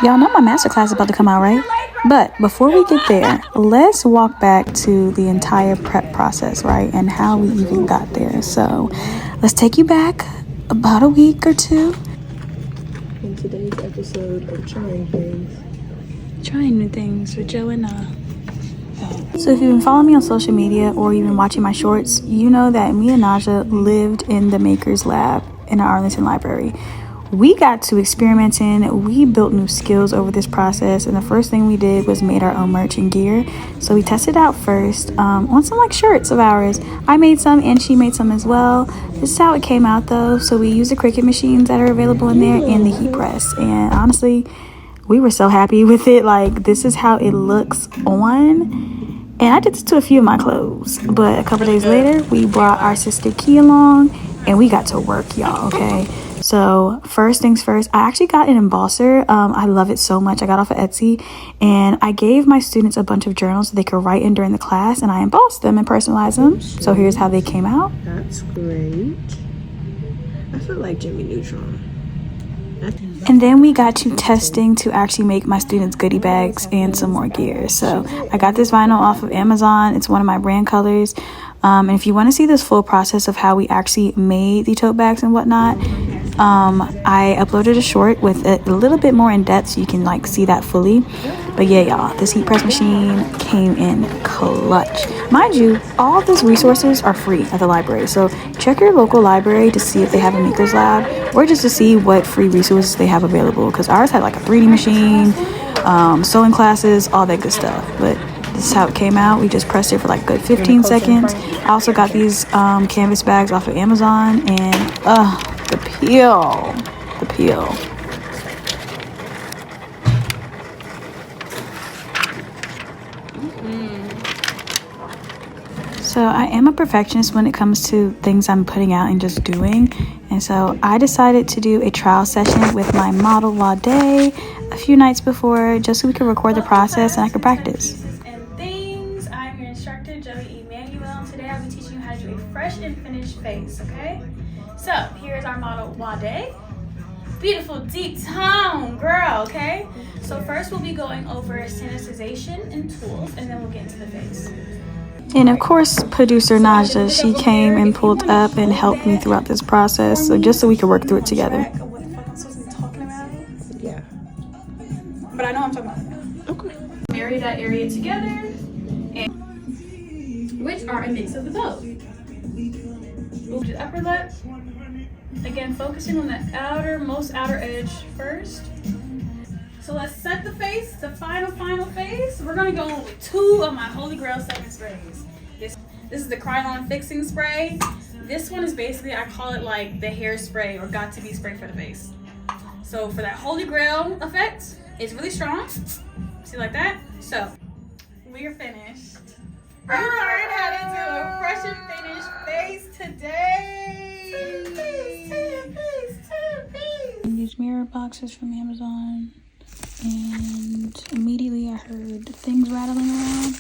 Y'all know my masterclass is about to come out, right? But before we get there, let's walk back to the entire prep process, right? And how we even got there. So let's take you back about a week or two. In today's episode of Trying Things. Trying new things with Joe and Nah. So if you've been following me on social media or you've been watching my shorts, you know that me and Najah lived in the Maker's Lab in our Arlington library. We got to experimenting. We built new skills over this process, and the first thing we did was made our own merch and gear. So we tested out first on some like shirts of ours. I made some and she made some as well. This is how it came out though. So we used the Cricut machines that are available in there and the heat press, and honestly we were so happy with it. Like, this is how it looks on. And I did this to a few of my clothes, but a couple days later we brought our sister Key along and we got to work, y'all. Okay, so first things first, I actually got an embosser. I love it so much. I got off of Etsy, and I gave my students a bunch of journals that they could write in during the class, and I embossed them and personalized them. So here's how they came out. That's great. I feel like Jimmy Neutron. And then we got to testing to actually make my students goodie bags and some more gear. So I got this vinyl off of Amazon. It's one of my brand colors. And if you want to see this full process of how we actually made the tote bags and whatnot, I uploaded a short with a little bit more in depth so you can like see that fully. But yeah, y'all, this heat press machine came in clutch. Mind you, all of these resources are free at the library. So check your local library to see if they have a Maker's Lab, or just to see what free resources they have available. Because ours had like a 3D machine, sewing classes, all that good stuff. But this is how it came out. We just pressed it for like good 15 seconds. I also got these canvas bags off of Amazon, and the peel. So I am a perfectionist when it comes to things I'm putting out and just doing. And so I decided to do a trial session with my model Wade a few nights before, just so we could record the process and I could practice. And things. I'm your instructor, Joey Emmanuel. Today I'll be teaching you how to do a fresh and finished face, okay? So here's our model Wade. Beautiful deep tone, girl, okay? So first we'll be going over sanitization and tools, and then we'll get into the face. And of course, producer Najah, she came and pulled up and helped me throughout this process, so just so we could work through it together. What the fuck I'm supposed to be talking about? Yeah. But I know what I'm talking about. Okay. Marry that area together, and which are a mix of the both. Move to the upper lip. Again, focusing on the most outer edge first. So let's set the face, the final face. We're gonna go with two of my Holy Grail setting sprays. This is the Krylon Fixing Spray. This one is basically, I call it like the hairspray or got to be spray for the face. So for that Holy Grail effect, it's really strong. See, like that? So we are finished. We learned how to do a fresh and finished face today. These mirror boxes from Amazon. And immediately I heard things rattling around,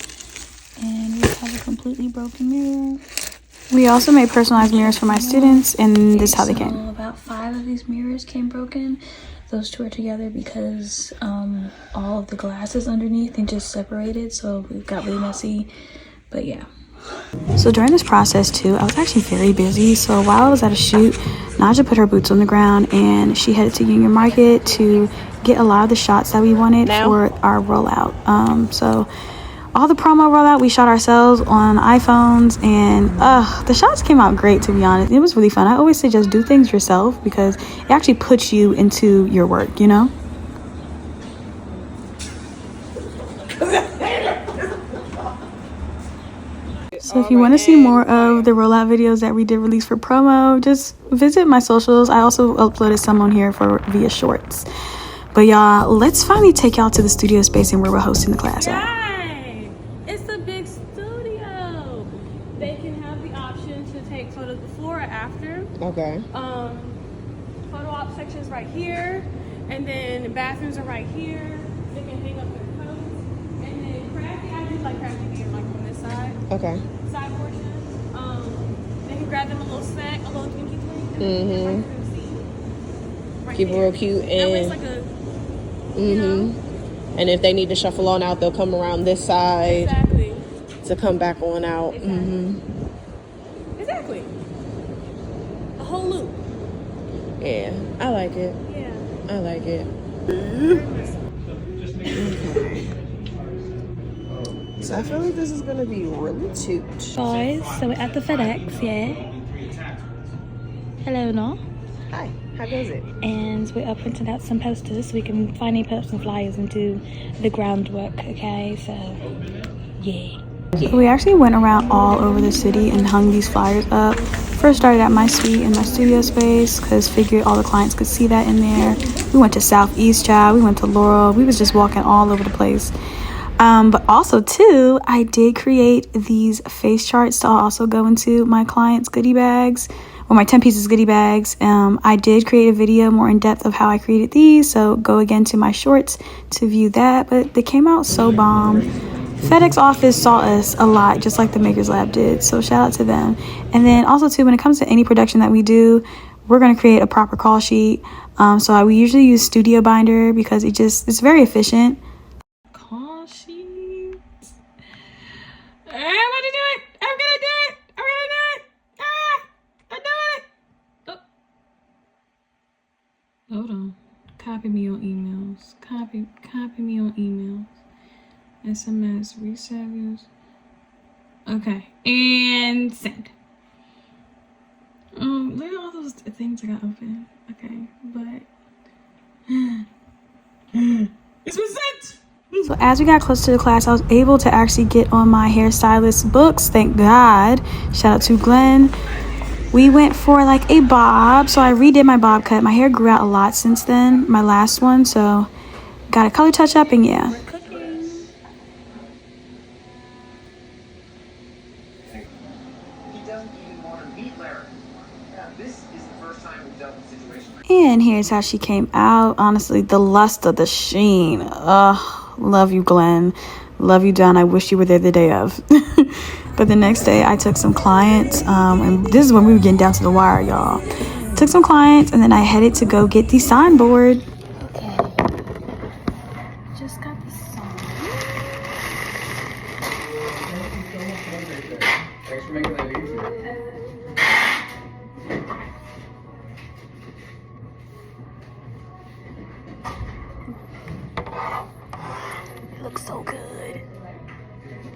and we have a completely broken mirror. We also made personalized mirrors for my students, and this is how they came. About 5 of these mirrors came broken. Those 2 are together because all of the glasses underneath and just separated, so it got really messy. But yeah. So during this process too, I was actually very busy. So while I was at a shoot, Najah put her boots on the ground and she headed to Union Market to get a lot of the shots that we wanted for our rollout. So all the promo rollout we shot ourselves on iPhones, and the shots came out great, to be honest. It was really fun. I always say just do things yourself because it actually puts you into your work, you know? So if you want to see more of the rollout videos that we did release for promo, just visit my socials. I also uploaded some on here via shorts. But y'all, let's finally take y'all to the studio space and where we're hosting the class at. Right. It's a big studio. They can have the option to take photos before or after. Okay. Photo op section is right here, and then the bathrooms are right here. They can hang up their coats, and then crafty. I do like crafty gear, like on this side. Okay. Side portion. They can grab them a little snack, a little drinky drink, and then right through the seat. Right Keep it there. real cute That way it's and like You know? And if they need to shuffle on out, they'll come around this side. Exactly. To come back on out. Exactly. Exactly. A whole loop. Yeah, I like it. Yeah. I like it. Okay. So I feel like this is gonna be really cute. Guys, so we're at the FedEx, yeah. Hello, no. Hi, how goes it? And we're up printing out some posters so we can finally put up some flyers and do the groundwork, okay? So, yeah. So we actually went around all over the city and hung these flyers up. First started at my suite in my studio space because figured all the clients could see that in there. We went to Southeast, child. We went to Laurel. We was just walking all over the place. But also too, I did create these face charts to also go into my clients' goodie bags, or my 10 pieces goodie bags. I did create a video more in depth of how I created these, so go again to my shorts to view that. But they came out so bomb. FedEx office saw us a lot, just like the Makers Lab did, so shout out to them. And then also too, when it comes to any production that we do, we're going to create a proper call sheet. We usually use Studio Binder because it's very efficient. Call sheet. I'm gonna do it. I'm gonna do it. I'm gonna do it. I'm doing it. Oh. Hold on. Copy me on emails. Copy me on emails. SMS, reset views. Okay, and send. Look at all those things I got open. Okay, but it's been sent. So as we got close to the class, I was able to actually get on my hairstylist books. Thank God. Shout out to Glenn. We went for like a bob, so I redid my bob cut. My hair grew out a lot since then, my last one, so got a color touch up and yeah. And here's how she came out. Honestly, the lust of the sheen. Love you, Glenn. Love you, Don. I wish you were there the day of. But the next day, I took some clients. And this is when we were getting down to the wire, y'all. Took some clients, and then I headed to go get the signboard. Okay. Just got the sign. Thanks for making that easy. Looks so good.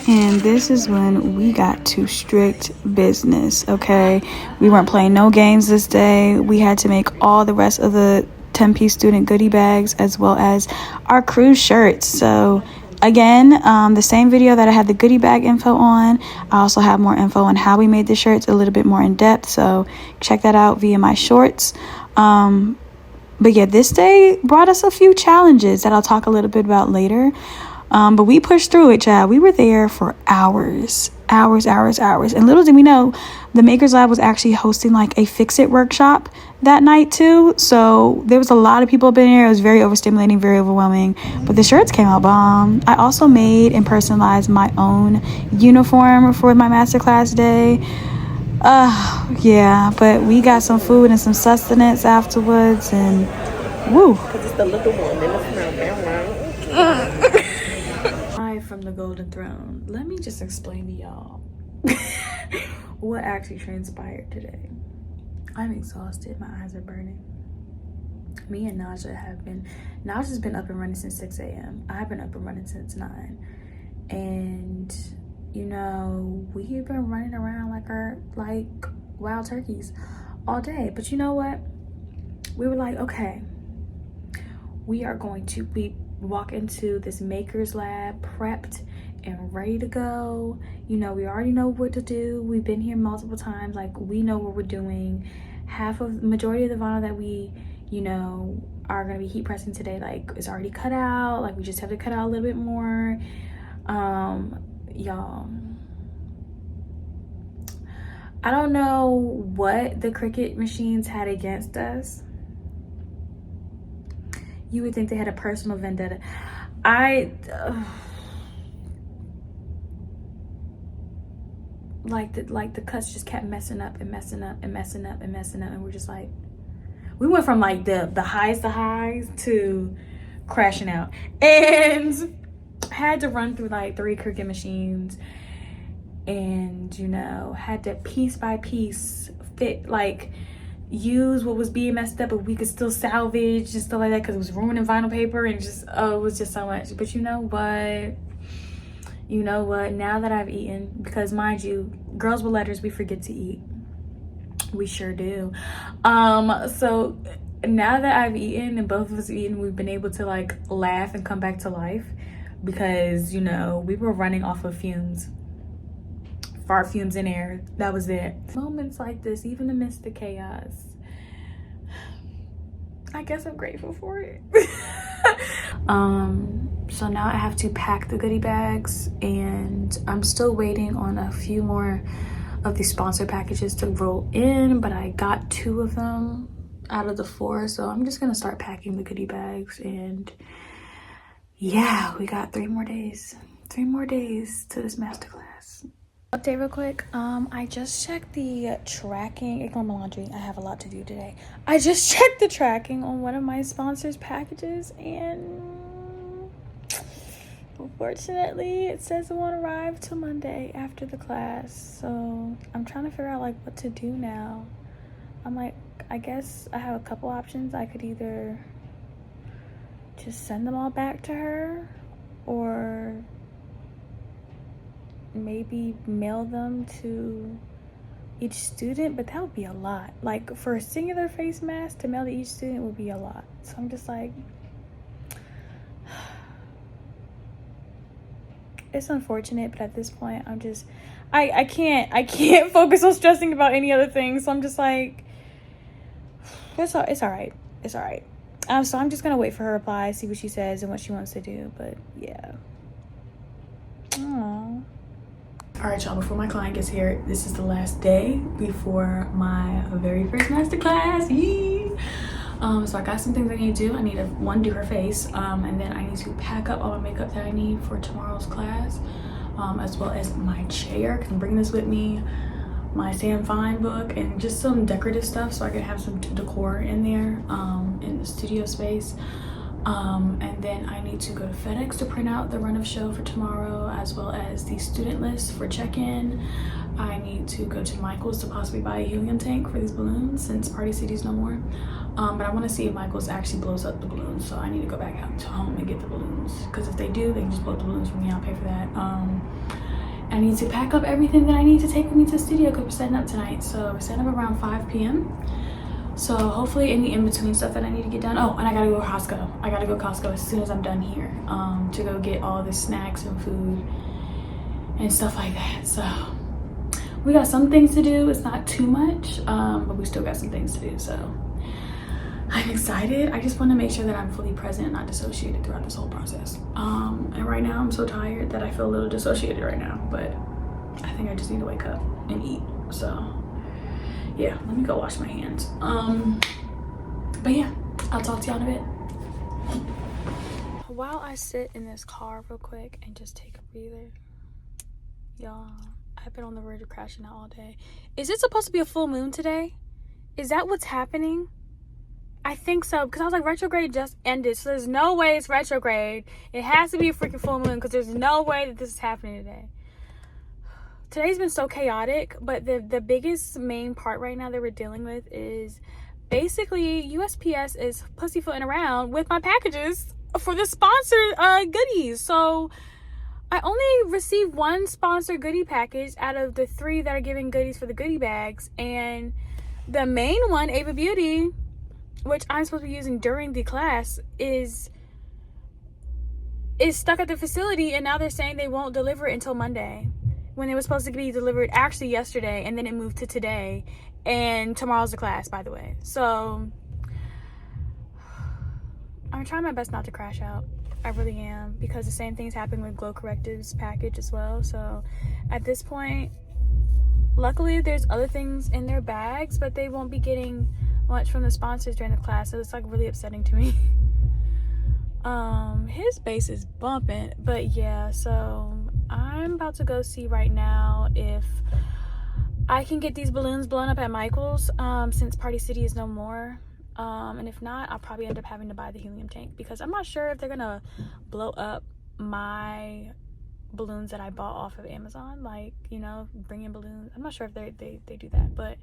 And this is when we got to strict business, okay? We weren't playing no games this day. We had to make all the rest of the 10-piece student goodie bags as well as our cruise shirts. So again, the same video that I had the goodie bag info on, I also have more info on how we made the shirts a little bit more in depth. So check that out via my shorts. But yeah, this day brought us a few challenges that I'll talk a little bit about later. But we pushed through it, child. We were there for hours. And little did we know, the Makers Lab was actually hosting like a fix-it workshop that night too. So there was a lot of people up in here. It was very overstimulating, very overwhelming. But the shirts came out bomb. I also made and personalized my own uniform for my masterclass day. Yeah, but we got some food and some sustenance afterwards, and woo. Because it's the little one in the front. From the Golden Throne. Let me just explain to y'all what actually transpired today. I'm exhausted. My eyes are burning. Me and Najah's been up and running since 6 a.m. I've been up and running since 9. And you know, we've been running around like wild turkeys all day. But you know what? We were like, okay, we are going to walk into this Makers Lab prepped and ready to go. You know, we already know what to do. We've been here multiple times. Like, we know what we're doing. Majority of the vinyl that we, you know, are gonna be heat pressing today, like, is already cut out. Like, we just have to cut out a little bit more. Y'all, I don't know what the Cricut machines had against us. You would think they had a personal vendetta. Like the cuts just kept messing up, and we're just like, we went from like the highs to crashing out. And had to run through like 3 Cricut machines, and you know, had to piece by piece use what was being messed up, but we could still salvage and stuff like that, because it was ruining vinyl paper, and just it was just so much. But you know what, now that I've eaten, because mind you, girls with letters, we forget to eat. We sure do. So now that I've eaten and both of us have eaten, we've been able to like laugh and come back to life, because you know, we were running off of fumes, fart fumes in air. That was it. Moments like this, even amidst the chaos, I guess I'm grateful for it. So now I have to pack the goodie bags, and I'm still waiting on a few more of the sponsor packages to roll in, but I got 2 of them out of the 4, so I'm just gonna start packing the goodie bags. And yeah, we got 3 more days to this masterclass. Update real quick. I just checked the tracking. Ignore my laundry, I have a lot to do today. I just checked the tracking on one of my sponsors packages, and unfortunately it says it won't arrive till Monday after the class. So I'm trying to figure out like what to do now. I'm like, I guess I have a couple options. I could either just send them all back to her, or maybe mail them to each student, but that would be a lot. Like for a singular face mask to mail to each student would be a lot. So I'm just like, it's unfortunate, but at this point I'm just, I can't focus on stressing about any other thing. So I'm just like, it's all right. So I'm just gonna wait for her reply, see what she says and what she wants to do. But yeah. Aww. All right, y'all, before my client gets here, this is the last day before my very first masterclass. Yee! So I got some things I need to do. I need to, one, do her face, and then I need to pack up all my makeup that I need for tomorrow's class, as well as my chair, because I'm bringing this with me, my Sam Fine book, and just some decorative stuff so I can have some decor in there, in the studio space. And then I need to go to FedEx to print out the run of show for tomorrow, as well as the student list for check-in. I need to go to Michael's to possibly buy a helium tank for these balloons, since Party City's no more. But I want to see if Michael's actually blows up the balloons, so I need to go back out to home and get the balloons, because if they do, they can just blow up the balloons for me. I'll pay for that. I need to pack up everything that I need to take with me to the studio, because we're setting up tonight. So we're setting up around 5 p.m. So hopefully any in-between stuff that I need to get done. Oh, and I gotta go to Costco. I gotta go to Costco as soon as I'm done here, to go get all the snacks and food and stuff like that. So we got some things to do. It's not too much, but we still got some things to do. So I'm excited. I just want to make sure that I'm fully present and not dissociated throughout this whole process. And right now I'm so tired that I feel a little dissociated right now, but I think I just need to wake up and eat. So yeah, let me go wash my hands. But yeah, I'll talk to y'all in a bit. While I sit in this car real quick and just take a breather, y'all, I've been on the verge of crashing out all day. Is it supposed to be a full moon today? Is that what's happening? I think so, because I was like, retrograde just ended, so there's no way it's retrograde. It has to be a freaking full moon, because there's no way that this is happening today. Today's been so chaotic, but the biggest main part right now that we're dealing with is basically USPS is pussyfooting around with my packages for the sponsored goodies. So I only received 1 sponsored goodie package out of the 3 that are giving goodies for the goodie bags, and the main one, Ava Beauty, which I'm supposed to be using during the class, is stuck at the facility, and now they're saying they won't deliver it until Monday, when it was supposed to be delivered actually yesterday, and then it moved to today, and tomorrow's the class, by the way. So I'm trying my best not to crash out. I really am, because the same thing's happening with Glow Corrective's package as well. So at this point, luckily there's other things in their bags, but they won't be getting much from the sponsors during the class, so it's like really upsetting to me. His bass is bumping, but yeah, so I'm about to go see right now if I can get these balloons blown up at Michael's, since Party City is no more. And if not, I'll probably end up having to buy the helium tank, because I'm not sure if they're gonna blow up my balloons that I bought off of Amazon, like, you know, bring in balloons. I'm not sure if they do that, but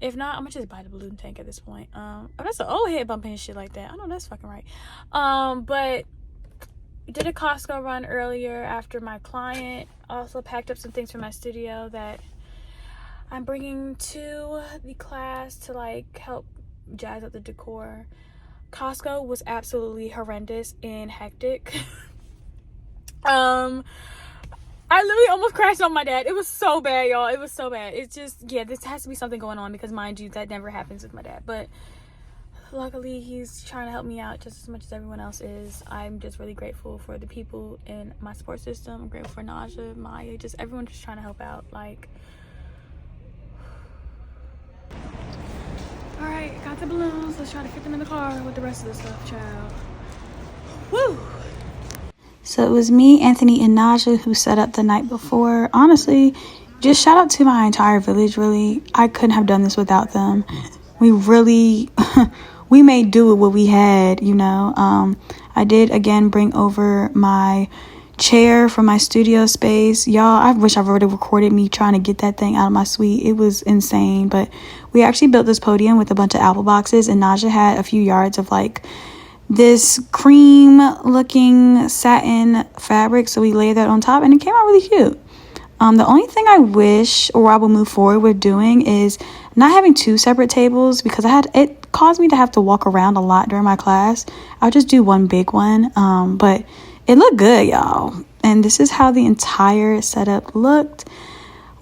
if not, I'm gonna just buy the balloon tank at this point. Oh, that's an old head bumping and shit like that. I know that's fucking right. But did a Costco run earlier after my client. Also packed up some things from my studio that I'm bringing to the class to like help jazz up the decor. Costco was absolutely horrendous and hectic. I literally almost crashed on my dad. It was so bad, y'all. It was so bad. It's just, yeah, this has to be something going on, because mind you, that never happens with my dad. But luckily, he's trying to help me out just as much as everyone else is. I'm just really grateful for the people in my support system. I'm grateful for Najah, Maia, just everyone just trying to help out. Like, all right, got the balloons. Let's try to fit them in the car with the rest of the stuff, child. Woo! So it was me, Anthony, and Najah who set up the night before. Honestly, just shout out to my entire village, really. I couldn't have done this without them. We really, we made do with what we had, you know. I did, again, bring over my chair from my studio space. Y'all, I wish I've already recorded me trying to get that thing out of my suite. It was insane. But we actually built this podium with a bunch of apple boxes, and Najah had a few yards of, like, this cream looking satin fabric, so we laid that on top and it came out really cute. The only thing I wish, or I will move forward with doing, is not having two separate tables, because it caused me to have to walk around a lot during my class. I'll just do one big one, but it looked good, y'all. And this is how the entire setup looked.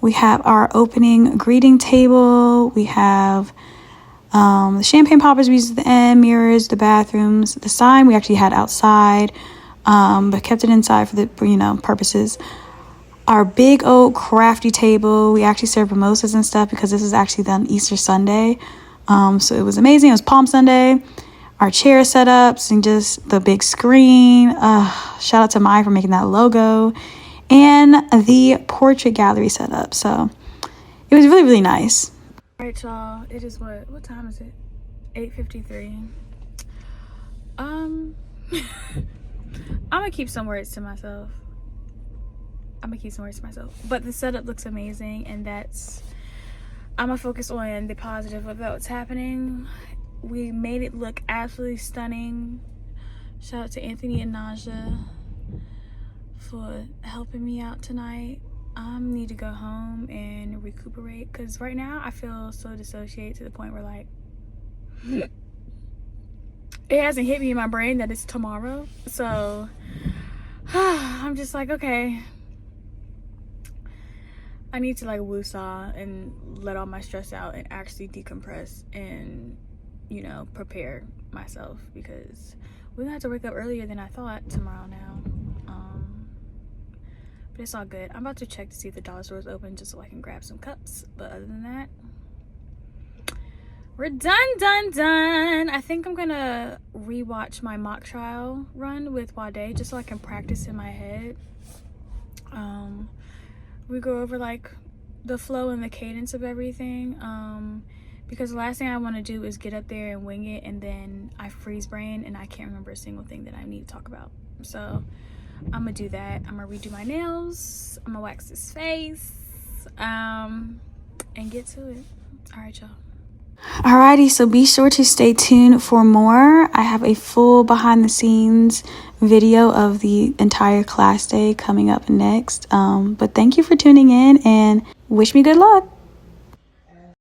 We have our opening greeting table. We have the champagne poppers we used at the end, mirrors, the bathrooms, the sign we actually had outside, but kept it inside for the, you know, purposes. Our big old crafty table, we actually served mimosas and stuff, because this is actually on Easter Sunday. So it was amazing. It was Palm Sunday. Our chair setups and just the big screen. Shout out to Maia for making that logo, and the portrait gallery setup. So it was really, really nice. All right, y'all, it is what time is it? 8:53. I'm gonna keep some words to myself. But the setup looks amazing, and I'm gonna focus on the positive of what's happening. We made it look absolutely stunning. Shout out to Anthony and Najah for helping me out tonight. I need to go home and recuperate, because right now I feel so dissociated to the point where, like, it hasn't hit me in my brain that it's tomorrow. So I'm just like, okay, I need to like woosah and let all my stress out and actually decompress and, you know, prepare myself, because we're gonna have to wake up earlier than I thought tomorrow now. But it's all good. I'm about to check to see if the dollar store is open, just so I can grab some cups. But other than that, we're done. I think I'm gonna rewatch my mock trial run with Wade, just so I can practice in my head. We go over like the flow and the cadence of everything, because the last thing I want to do is get up there and wing it, and then I freeze brain and I can't remember a single thing that I need to talk about. So I'm gonna do that. I'm gonna redo my nails, I'm gonna wax this face, and get to it. All right, y'all. Alrighty, so be sure to stay tuned for more. I have a full behind the scenes video of the entire class day coming up next. But thank you for tuning in and wish me good luck.